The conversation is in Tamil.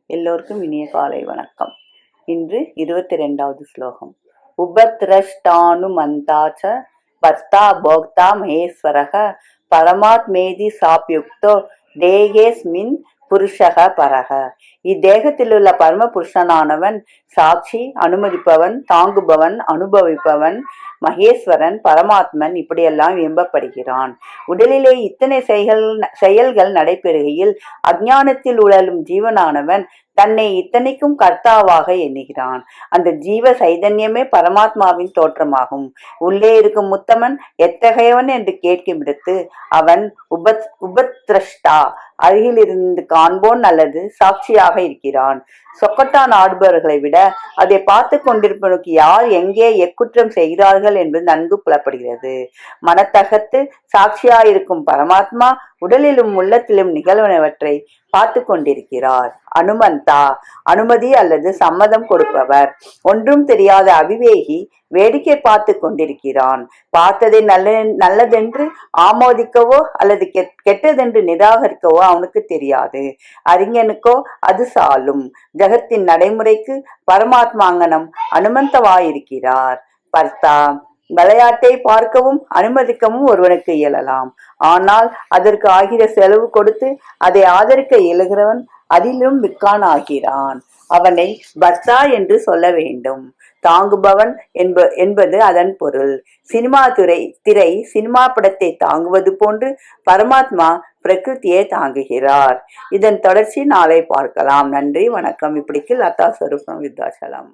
எல்லோருக்கும் இனிய காலை வணக்கம். இன்று 22வது ஸ்லோகம். உபத்ரஷ்டானுமந்தாச்ச பர்த்தா போக்தா மகேஸ்வரக பரமாத்மேதி சாப்யுக்தோ தேகேஸ்மின் புருஷக பரக. இத்தேகத்திலுள்ள பரம புருஷனானவன் சாட்சி, அனுமதிப்பவன், தாங்குபவன், அனுபவிப்பவன், மகேஸ்வரன், பரமாத்மன் இப்படியெல்லாம் எம்பப்படுகிறான். உடலிலே இத்தனை செயல்கள் நடைபெறுகையில் அஞ்ஞானத்தில் உழலும் ஜீவனானவன் தன்னை இத்தனைக்கும் கர்த்தாவாக எண்ணுகிறான். அந்த ஜீவ சைதன்யமே பரமாத்மாவின் தோற்றமாகும். உள்ளே இருக்கும் முத்தமன் எத்தகையவன் என்று கேட்கும் இடத்து அவன் உபத்ரஷ்டா, அருகில் இருந்து காண்போன் அல்லது சாட்சியாக இருக்கிறான். சொக்கட்டான் ஆடுபவர்களை விட அதை பார்த்து கொண்டிருப்பவனுக்கு யார் எங்கே எக்குற்றம் செய்கிறார்கள் என்று நன்கு புலப்படுகிறது. மனத்தகத்து சாட்சியாயிருக்கும் பரமாத்மா உடலிலும் உள்ளத்திலும் நிகழ்வனவற்றை பார்த்து கொண்டிருக்கிறார். அனுமந்தா, அனுமதி அல்லது சம்மதம் கொடுப்பவர். ஒன்றும் தெரியாத அவிவேகி வேடிக்கை பார்த்து கொண்டிருக்கிறான். பார்த்ததை நல்லதென்று ஆமோதிக்கவோ அல்லது கெட்டதென்று நிராகரிக்கவோ அவனுக்கு தெரியாது. அறிஞனுக்கோ அது சாலும். ஜகத்தின் நடைமுறைக்கு பரமாத்மாங்கனம் அனுமந்தவாயிருக்கிறார். பர்த்தா, விளையாட்டை பார்க்கவும் அனுமதிக்கவும் ஒருவனுக்கு இயலலாம். ஆனால் அதற்கு ஆகிற செலவு கொடுத்து அதை ஆதரிக்க இயலுகிறவன் அதிலும் விக்கான் ஆகிறான். அவனை பர்த்தா என்று சொல்ல வேண்டும். தாங்குபவன் என்பது அதன் பொருள். சினிமா திரை சினிமா படத்தை தாங்குவது போன்று பரமாத்மா பிரகிருத்தியை தாங்குகிறார். இதன் தொடர்ச்சி நாளை பார்க்கலாம். நன்றி, வணக்கம். இப்படிக்கு லதா ஸ்வரூபம் விருத்தாச்சலம்.